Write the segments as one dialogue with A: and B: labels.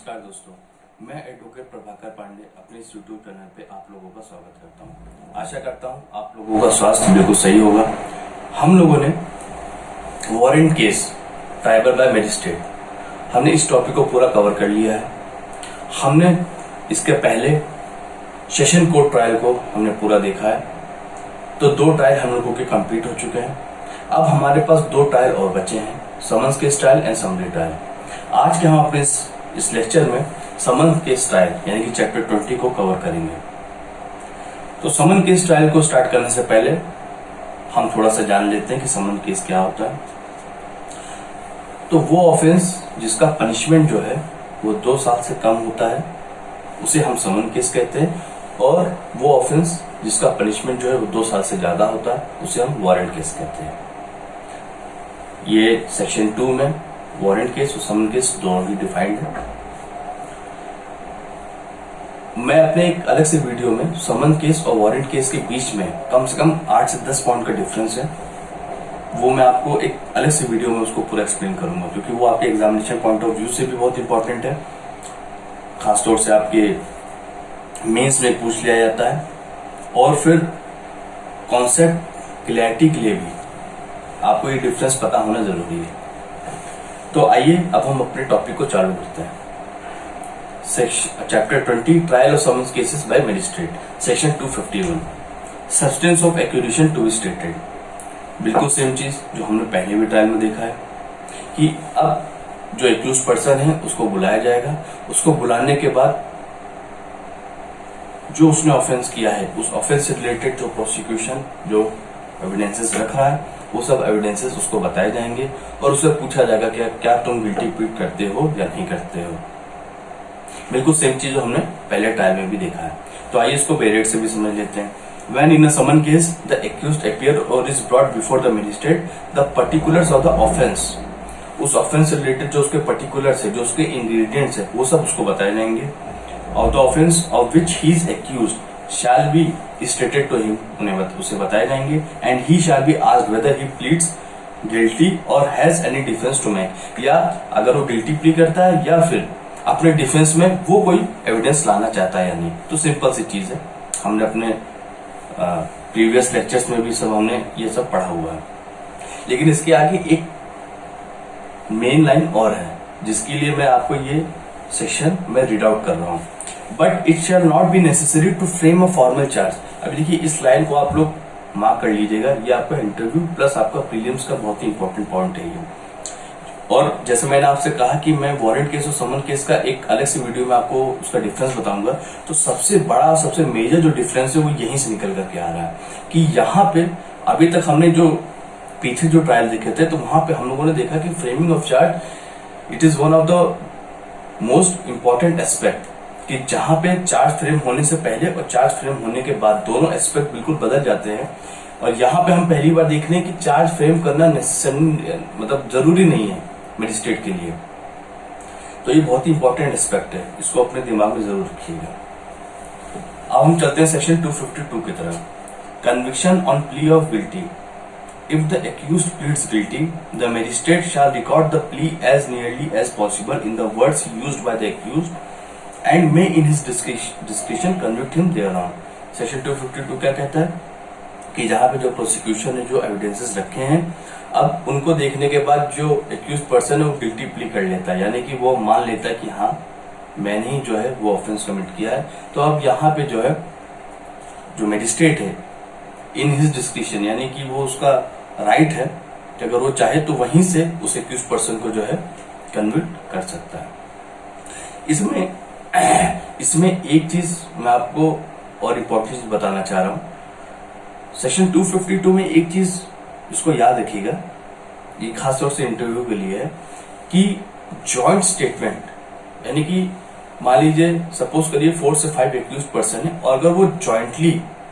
A: नमस्कार दोस्तों, मैं एडवोकेट प्रभाकर पांडे अपने इस यूट्यूब चैनल पे आप लोगों का स्वागत करता हूँ। आशा करता हूँ आप लोगों का स्वास्थ्य बिल्कुल सही होगा। हम लोगों ने warrant case triable by magistrate, हमने इस टॉपिक को पूरा कवर कर लिया है। हमने इसके पहले सेशन कोर्ट ट्रायल को हमने पूरा देखा है, तो 2 ट्रायल हम लोगों के कंप्लीट हो चुके हैं। अब हमारे पास 2 ट्रायल और बचे हैं, summons case trial and summary trial. आज के हम अपने इस लेक्चर में समन केस ट्रायल यानी कि चैप्टर 20 को कवर करेंगे। तो समन केस ट्रायल को स्टार्ट करने से पहले हम थोड़ा सा जान लेते हैं कि समन केस क्या होता है। तो वो ऑफेंस जिसका पनिशमेंट जो है वो 2 साल से कम होता है उसे हम समन केस कहते हैं, और वो ऑफेंस जिसका पनिशमेंट जो है वो 2 साल से ज्यादा होता है उसे हम वारंट केस कहते हैं। ये सेक्शन 2 में वारंट केस और समन केस दोनों ही डिफाइंड है। मैं अपने एक अलग से वीडियो में समन केस और वारंट केस के बीच में कम से कम 8 से 10 पॉइंट का डिफरेंस है, वो मैं आपको एक अलग से वीडियो में उसको पूरा एक्सप्लेन करूंगा, क्योंकि वो आपके एग्जामिनेशन पॉइंट ऑफ व्यू से भी बहुत इंपॉर्टेंट है। खासतौर से आपके मेंस में पूछ लिया जाता है, और फिर कॉन्सेप्ट क्लैरिटी के लिए भी आपको ये डिफरेंस पता होना जरूरी है। तो आइए अब हम अपने टॉपिक को चालू करते हैं। Chapter 20 trial of summons cases by magistrate, section 251 substance of accusation to be stated. बिल्कुल सेम चीज जो हमने पहले भी ट्रायल में देखा है कि अब जो एक्यूज पर्सन है उसको बुलाया जाएगा। उसको बुलाने के बाद जो उसने ऑफेंस किया है उस ऑफेंस से रिलेटेड जो प्रोसिक्यूशन जो एविडेंसेस रख रहा है वो सब एविडेंसेस उसको बताए जाएंगे, और उससे पूछा जाएगा कि क्या तुम गिल्टी प्लीड करते हो या नहीं करते हो। बिल्कुल सेम चीज जो हमने पहले ट्रायल में भी देखा है। तो आइए इसको वेरिएट से भी समझ लेते हैं। When in a summon case the accused appear or is brought before the magistrate, the particulars of the offense, उस ऑफेंस से रिलेटेड जो उसके पर्टिकुलर्स है, जो उसके इंग्रेडिएंट्स है, वो सब उसको बताए जाएंगे। और the offence of which he is accused shall be stated to him, उन्हें उसे बताए जाएंगे। And he shall be asked whether he pleads guilty or has any defence to make, या अगर वो गिल्टी प्ली करता है या फिर अपने डिफेंस में वो कोई एविडेंस लाना चाहता है या नहीं। तो सिंपल सी चीज है, हमने अपने प्रीवियस लेक्चर्स में भी सब हमने ये सब पढ़ा हुआ है। लेकिन इसके आगे एक मेन लाइन और है जिसके लिए मैं आपको ये सेक्शन में रीड आउट कर रहा हूं। But it shall not be necessary to frame a formal charge. अभी देखिए इस लाइन को आप लोग मार्क कर लीजिएगा, ये आपका इंटरव्यू प्लस आपका प्रीलिम्स का बहुत ही इंपॉर्टेंट पॉइंट है ये। और जैसे मैंने आपसे कहा कि मैं वारंट केस और समन केस का एक अलग से वीडियो में आपको उसका डिफरेंस बताऊंगा, तो सबसे बड़ा सबसे मेजर जो डिफरेंस है वो यहीं से निकल करके आ रहा है कि यहाँ पे अभी तक हमने जो पीछे जो ट्रायल देखे थे तो वहां पे हम लोगों ने देखा कि framing of charge it is one of the most important aspect, कि जहां पे चार्ज फ्रेम होने से पहले और चार्ज फ्रेम होने के बाद दोनों एस्पेक्ट बिल्कुल बदल जाते हैं। और यहाँ पे हम पहली बार देख रहे हैं कि चार्ज फ्रेम करना मतलब जरूरी नहीं है मजिस्ट्रेट के लिए। तो ये बहुत ही इंपॉर्टेंट एस्पेक्ट है, इसको अपने दिमाग में जरूर रखिएगा। अब हम चलते हैं सेक्शन 252 की तरफ। Conviction on plea of guilty. If the accused pleads guilty, the magistrate shall record the plea as nearly as possible in the words used by the accused and may in his discretion convict him thereon. Section 252 क्या कहता है कि जहां पे जो prosecution ने जो evidences रखे हैं, अब उनको देखने के बाद जो एक्यूज पर्सन है वो गिल्टी प्ली कर लेता है, यानी कि वो मान लेता है कि हाँ मैंने ही जो है वो ऑफेंस कमिट किया है। तो अब यहाँ पे जो है जो मैजिस्ट्रेट है इन हिज डिस्क्रिप्शन, यानी कि वो उसका राइट है कि अगर वो चाहे तो वहीं से उस एक्यूज पर्सन को जो है कन्विक्ट कर सकता है। इसमें एक चीज मैं आपको और इम्पोर्टेंट चीज बताना चाह रहा हूं। सेक्शन 252 में एक चीज इसको याद रखिएगा, ये खासतौर से इंटरव्यू के लिए है, कि जॉइंट स्टेटमेंट, यानी कि मान लीजिए सपोज करिए 4 से 5 एक्यूज पर्सन है और अगर वो जॉइंटली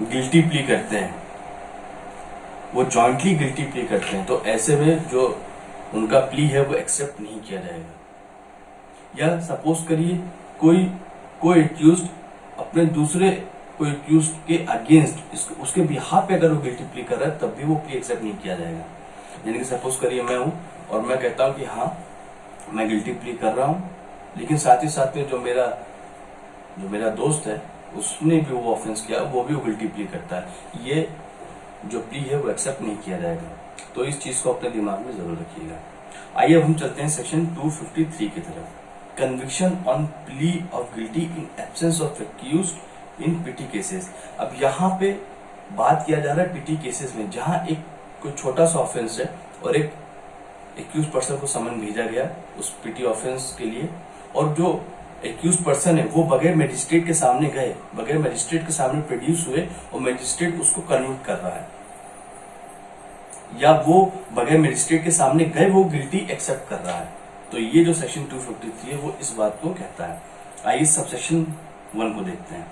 A: गिल्टी प्ली करते हैं, तो ऐसे में जो उनका प्ली है वो एक्सेप्ट नहीं किया जाएगा। या सपोज करिए कोई एक्यूज अपने दूसरे कोई एक्यूज के अगेंस्ट उसके बिहाफ पे अगर वो गिल्टी प्ली कर रहा है तब भी वो प्ली एक्सेप्ट नहीं किया जाएगा। यानी कि सपोज करिए मैं हूं और मैं कहता हूं कि हाँ मैं गिल्टी प्ली कर रहा हूं लेकिन साथ ही साथ में जो मेरा दोस्त है उसने भी वो ऑफेंस किया, वो भी गिल्टी प्ली करता है, ये जो प्ली है वो एक्सेप्ट नहीं किया जाएगा। तो इस चीज को अपने दिमाग में जरूर रखिएगा। आइए अब हम चलते हैं सेक्शन 253 की तरफ, conviction on plea of guilty in absence of accused in PT cases. अब यहाँ पे बात किया जा रहा है पीटी केसेस में, जहां एक कोई छोटा सा ऑफेंस है और एक एक्यूज पर्सन को समन भेजा गया उस पीटी ऑफेंस के लिए, और जो एक्यूज पर्सन है वो बगैर मजिस्ट्रेट के सामने गए, बगैर मजिस्ट्रेट के सामने प्रोड्यूस हुए और मजिस्ट्रेट उसको कन्विक्ट कर रहा है, या वो बगैर मजिस्ट्रेट के सामने गए वो गिल्टी एक्सेप्ट कर रहा है। तो ये जो सेक्शन 253 है वो इस बात को कहता है। आइए सबसेक्शन 1 को देखते हैं।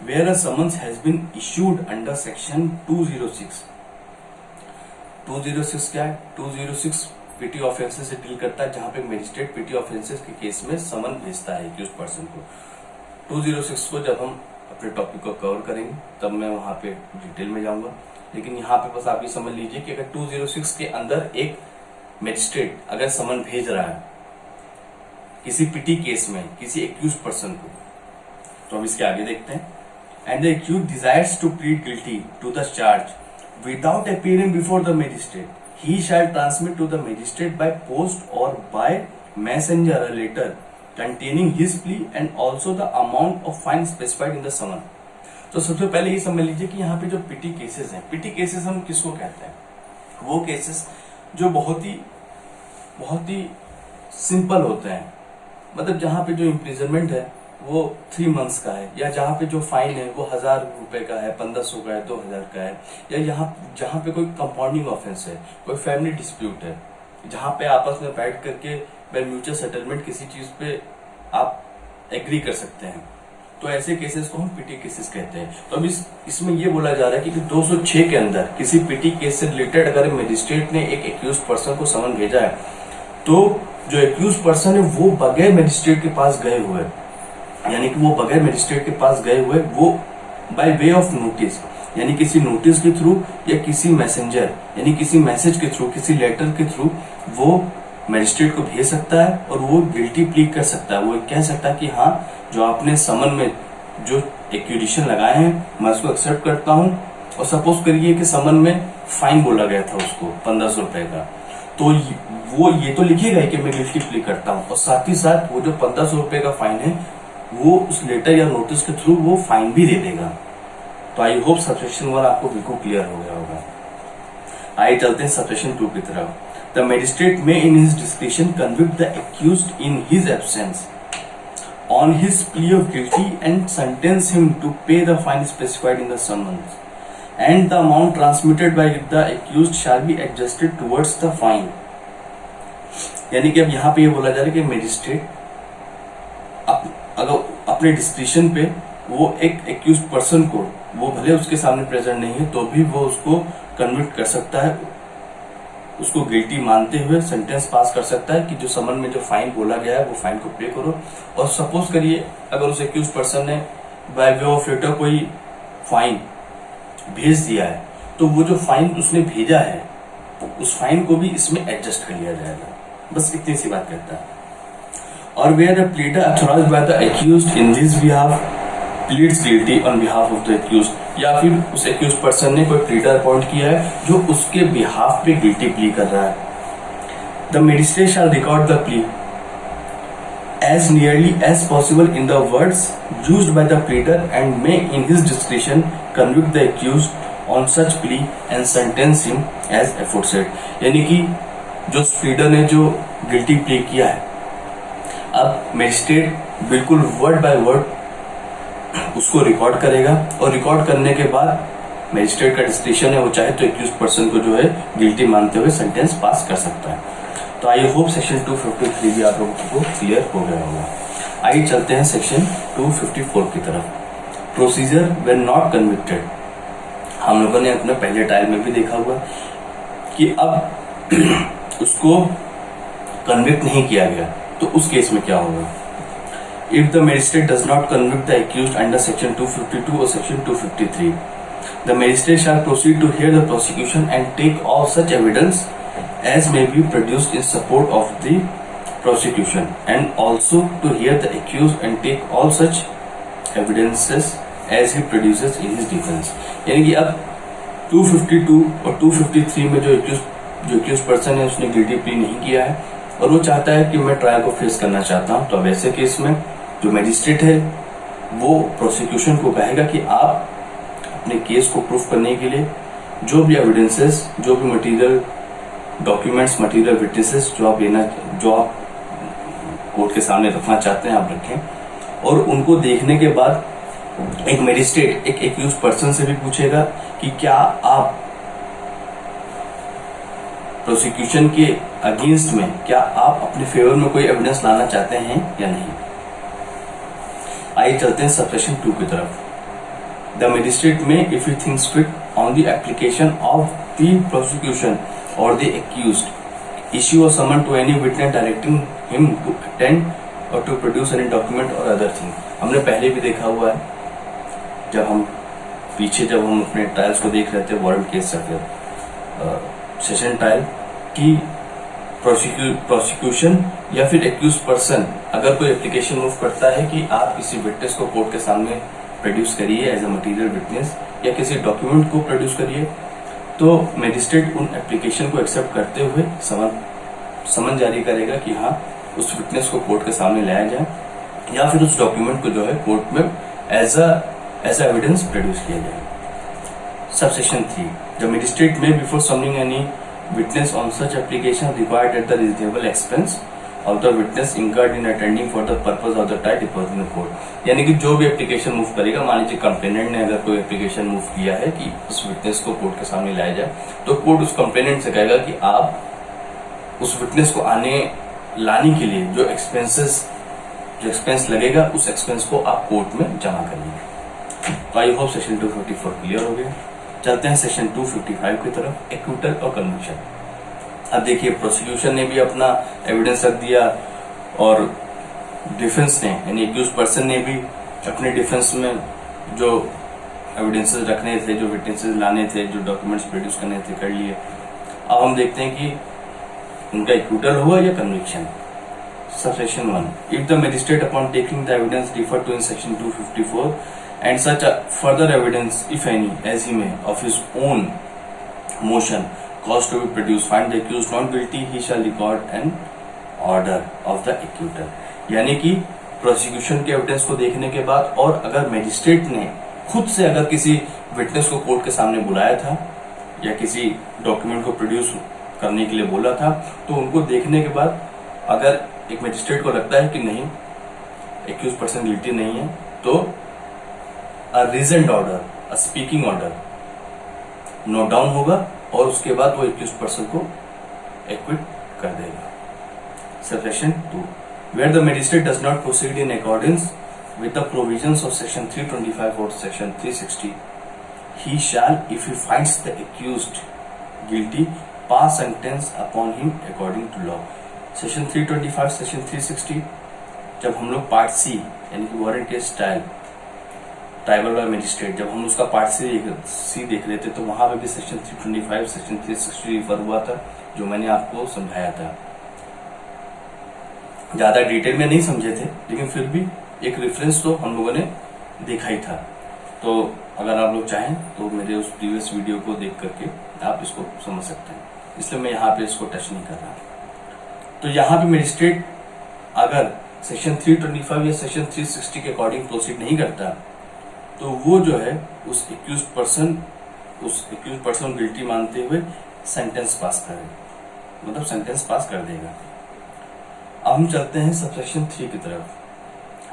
A: Where a summons has been issued under section 206। 206 क्या है? 206 पीटी ऑफेंसेस से डील करता है, जहां पे मजिस्ट्रेट पीटी ऑफेंसेस के केस में समन भेजता है एक्यूज पर्सन को। 206 को जब हम अपने टॉपिक को कवर करेंगे तब मैं वहां पे डिटेल में जाऊंगा, लेकिन यहाँ पे बस आप ये समझ लीजिए कि अगर 206 के अंदर एक मजिस्ट्रेट अगर समन भेज रहा है किसी पीटी केस में किसी एक्यूज पर्सन को, तो हम इसके आगे देखते हैं। And the accused desires to plead guilty to the charge without appearing before the magistrate, he shall transmit to the magistrate by post or by messenger a letter containing his plea and also the amount of fine specified in the summon। तो सबसे पहले ये समझ लीजिए कि यहाँ पे जो पीटी केसेस हैं, पीटी केसेस हम किसको कहते हैं? वो केसेस जो बहुत ही सिंपल होते हैं, मतलब जहाँ पे जो इम्प्रिजनमेंट है वो 3 मंथ्स का है, या जहाँ पे जो फाइन है वो 1000 रुपए का है, 1500 का है, 2000 का है, या जहाँ पे कोई कंपाउंडिंग ऑफेंस है, कोई फैमिली डिस्प्यूट है, जहाँ पे आपस में बैठ करके बाय म्यूचुअल सेटलमेंट किसी चीज पे आप एग्री कर सकते हैं, तो ऐसे केसेस को हम पीटी केसेस कहते हैं। तो अब इसमें ये बोला जा रहा है कि 206 के अंदर किसी पीटी केस से रिलेटेड अगर मजिस्ट्रेट ने एक एक्यूज पर्सन को समन भेजा है, तो जो एक्यूज पर्सन है वो बगैर मजिस्ट्रेट के पास गए हुए, यानी कि वो बगैर मजिस्ट्रेट के पास गए हुए, वो बाय वे ऑफ नोटिस, यानी किसी नोटिस के थ्रू या किसी मैसेंजर यानी किसी मैसेज के थ्रू, किसी लेटर के थ्रू वो मजिस्ट्रेट को भेज सकता है और वो गिल्टी प्ली कर सकता है। वो कह सकता है कि हाँ, जो आपने समन में जो एक्यूजिशन लगाए हैं मैं उसको एक्सेप्ट करता हूँ, और सपोज करिए कि समन में फाइन बोला गया था उसको 1500 रुपए का, तो वो ये तो लिखेगा कि मैं गिल्टी प्ली करता हूँ, और साथ ही साथ वो जो 1500 रुपए का फाइन है वो उस लेटर या नोटिस के थ्रू वो फाइन भी दे देगा। तो आई होप सबसेक्शन 1 आपको बिल्कुल क्लियर हो गया होगा। आइए चलते हैं सबसेक्शन 2 की तरफ। The magistrate may in his description convict the accused in his absence on his plea of guilty and sentence him to pay the fine specified in the summons and the amount transmitted by the accused shall be adjusted towards the fine. यानी कि अब यहाँ पे ये बोला जा रहा है कि मैजिस्ट्रेट अगर अपने डिस्क्रिप्शन पे वो एक एक्यूज पर्सन को, वो भले उसके सामने प्रेजेंट नहीं है तो भी वो उसको कन्विक्ट कर सकता है, उसको गिल्टी मानते हुए सेंटेंस पास कर सकता है कि जो समन में जो फाइन बोला गया है वो फाइन को पे करो। और सपोज करिए अगर उस एक्यूज पर्सन ने बाय वे ऑफ लेटर कोई फाइन भेज दिया है, तो वो जो फाइन उसने भेजा है उस फाइन को भी इसमें एडजस्ट कर लिया जाएगा। बस इतनी सी बात करता है। और where a pleader authorized by the accused in this behalf pleads guilty on behalf of the accused, या फिर उस accused person ने कोई pleader अपॉइंट किया है जो उसके behalf पे guilty plea कर रहा है। The magistrate shall record the plea as nearly as possible in the words used by the pleader and may in his discretion convict the accused on such plea and sentence him as aforesaid। यानी कि जो pleader ने जो guilty plea किया है, अब magistrate बिल्कुल word by word उसको रिकॉर्ड करेगा, और रिकॉर्ड करने के बाद मजिस्ट्रेट का डिस्क्रिप्शन है, वो चाहे तो एक्यूज पर्सन को जो है गिल्टी मानते हुए सेंटेंस पास कर सकता है। तो आई होप सेक्शन 253 भी आप लोगों को क्लियर हो गया होगा। आइए चलते हैं सेक्शन 254 की तरफ। Procedure when not convicted. हम लोगों ने अपने पहले टाइल में भी देखा हुआ कि अब उसको कन्विक्ट नहीं किया गया, तो उस केस में क्या होगा? If the magistrate does not convict the accused under section 252 और section 253, the magistrate shall proceed to hear the prosecution and take all such evidence as may be produced in support of the prosecution and also to hear the accused and take all such evidences as he produces in his defense। यानी कि अब 252 और 253 में जो accused person है उसने guilty plea नहीं किया है और वो चाहता है कि मैं ट्रायल को फेस करना चाहता हूं, तो अब ऐसे केस में जो मैजिस्ट्रेट है वो प्रोसिक्यूशन को कहेगा कि आप अपने केस को प्रूफ करने के लिए जो भी एविडेंसेस, जो भी मटेरियल डॉक्यूमेंट्स, मटेरियल विटनेसेस जो आप कोर्ट के सामने रखना चाहते हैं आप रखें। और उनको देखने के बाद एक मैजिस्ट्रेट एक एक्यूज पर्सन से भी पूछेगा कि क्या आप प्रोसिक्यूशन के अगेंस्ट में, क्या आप अपने फेवर में कोई एविडेंस लाना चाहते हैं या नहीं। आइए चलते हैं सबसेक्शन 2 की तरफ। The magistrate may if he thinks fit on the application of the prosecution or the accused issue a summon to any witness directing him to attend or to produce any document or other thing. हमने पहले भी देखा हुआ है जब हम अपने trials को देख रहे थे, वारंट केस या फिर सेशन ट्रायल, की प्रोसिक्यूशन या फिर एक्यूज पर्सन अगर कोई एप्लीकेशन मूव करता है कि आप किसी विटनेस को कोर्ट के सामने प्रोड्यूस करिए एज अ मटेरियल विटनेस या किसी डॉक्यूमेंट को प्रोड्यूस करिए, तो मैजिस्ट्रेट उन एप्लीकेशन को एक्सेप्ट करते हुए समन जारी करेगा कि हाँ उस विटनेस को कोर्ट के सामने लाया जाए या फिर उस डॉक्यूमेंट को जो है कोर्ट में एज एविडेंस प्रोड्यूस किया जाए। सबसेक्शन 3, द मैजिस्ट्रेट में before summoning any witness on such application required at the reasonable expense of the witness incurred in attending for the purpose of the trial deposition in court। यानी कि जो भी application move करेगा, मान लीजिए complainant ने अगर कोई एप्लीकेशन मूव किया है कि उस विटनेस को कोर्ट के सामने लाया जाए, तो कोर्ट उस कंप्लेनेंट से कहेगा कि आप उस विटनेस को लाने के लिए जो एक्सपेंस लगेगा उस एक्सपेंस को आप कोर्ट में जमा करिए। तो आई होप सेक्शन 254 क्लियर हो गया। चलते हैं सेक्शन 255 की तरफ, एक्यूटल और कन्विक्शन। अब देखिए प्रोसिक्यूशन ने भी अपना एविडेंस रख दिया और डिफेंस ने यानी एक्यूज पर्सन ने भी अपने डिफेंस में जो एविडेंसेस रखने थे, जो विटनेसेस लाने थे, जो डॉक्यूमेंट्स प्रोड्यूस करने थे, कर लिए। अब हम देखते हैं कि उनका एक्यूटल हुआ या conviction. Subsection 1, if the magistrate upon taking the evidence refer to in section 254 and such a further evidence, if any, as he may, of his own motion cause to be produced, find the accused not guilty, he shall record an order of the acquittal। यानी कि prosecution के evidence को देखने के बाद और अगर magistrate ने खुद से अगर किसी विटनेस को कोर्ट के सामने बुलाया था या किसी डॉक्यूमेंट को प्रोड्यूस करने के लिए बोला था, तो उनको देखने के बाद अगर एक मैजिस्ट्रेट को लगता है कि नहीं एक्यूज पर्सन गिल्टी नहीं है, तो reason order, speaking order note down होगा और उसके बाद वो एक्यूज पर्सन को एक्विट कर देगा। Subsection 2, where the magistrate does not proceed in accordance with the provisions of section 325 और section 360, he shall, if he finds the accused guilty, pass sentence upon him according to law। Section 325, section 360 जब हम लोग part सी यानी कि warrant case tribal bye magistrate, जब हम उसका part सी देख रहे थे, तो वहां पे भी सेक्शन 325, सेक्शन 360 रिफर हुआ था, जो मैंने आपको समझाया था। ज्यादा डिटेल में नहीं समझे थे, लेकिन फिर भी एक रेफरेंस तो हम लोगों ने देखा ही था। तो अगर आप लोग चाहें तो मेरे उस प्रीवियस वीडियो को देख करके आप इसको समझ सकते हैं, इसलिए मैं यहाँ पे इसको टच नहीं कर रहा। तो यहाँ पे मैजिस्ट्रेट अगर सेक्शन 325 या सेक्शन 360 के अकॉर्डिंग प्रोसीड नहीं करता, तो वो जो है उस एक्यूज पर्सन गिल्टी मानते हुए सेंटेंस पास करेगा, मतलब सेंटेंस पास कर देगा। अब हम चलते हैं सबसेक्शन 3 की तरफ।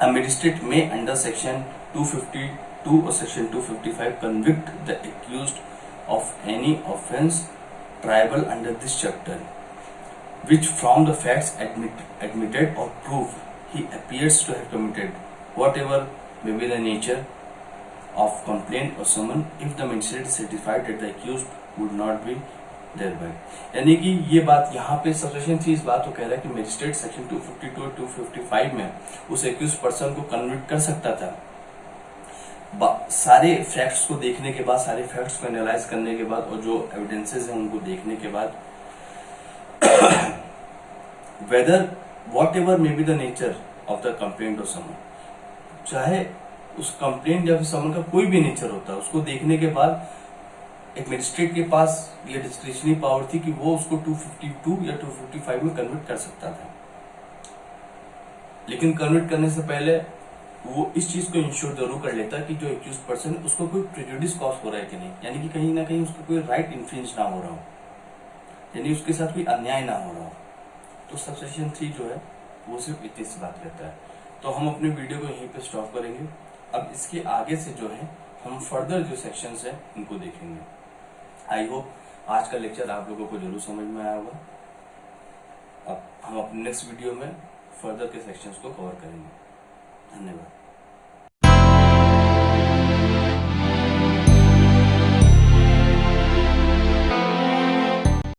A: अ मैजिस्ट्रेट में अंडर सेक्शन 252 और section 255 convict the accused of any offence tribal under this chapter which from the facts admitted or proved he appears to have committed whatever may be the nature of complaint or summon if the magistrate certified that the accused would not be thereby। यानी कि ये बात यहाँ पे subsection 3 इस बात को कह रहा है कि मैजिस्ट्रेट सेक्शन 252 और 255 में उस एक्यूज पर्सन को कन्विक्ट कर सकता था, सारे फैक्ट्स को देखने के बाद, सारे फैक्ट्स को एनालाइज करने के बाद और जो एविडेंसेस हैं उनको देखने के बाद, whether whatever may be the nature of the complaint और समन, चाहे उस कंप्लेंट या फिर समन का कोई भी नेचर होता है, उसको देखने के बाद एक मजिस्ट्रेट के पास ये डिस्क्रिशनरी पावर थी कि वो उसको 252 या 255 में कन्वर्ट कर सकता था। लेकिन कन्वर्ट करने से पहले वो इस चीज को इंश्योर जरूर कर लेता कि जो एक्यूज पर्सन है उसको कोई प्रेजुडिस कॉज हो रहा है कि नहीं, यानी कि कहीं ना कहीं उसको कोई राइट इन्फ्रिंज ना हो रहा हो, यानी उसके साथ कोई अन्याय ना हो रहा हो। तो सबसेक्शन 3 जो है वो सिर्फ इतनी सी बात करता है। तो हम अपने वीडियो को यहीं पे स्टॉप करेंगे। अब इसके आगे से जो है हम फर्दर जो सेक्शंस है उनको देखेंगे। आई होप आज का लेक्चर आप लोगों को जरूर समझ में आया होगा। अब हम अपने नेक्स्ट वीडियो में फर्दर के सेक्शंस को कवर करेंगे। धन्यवाद।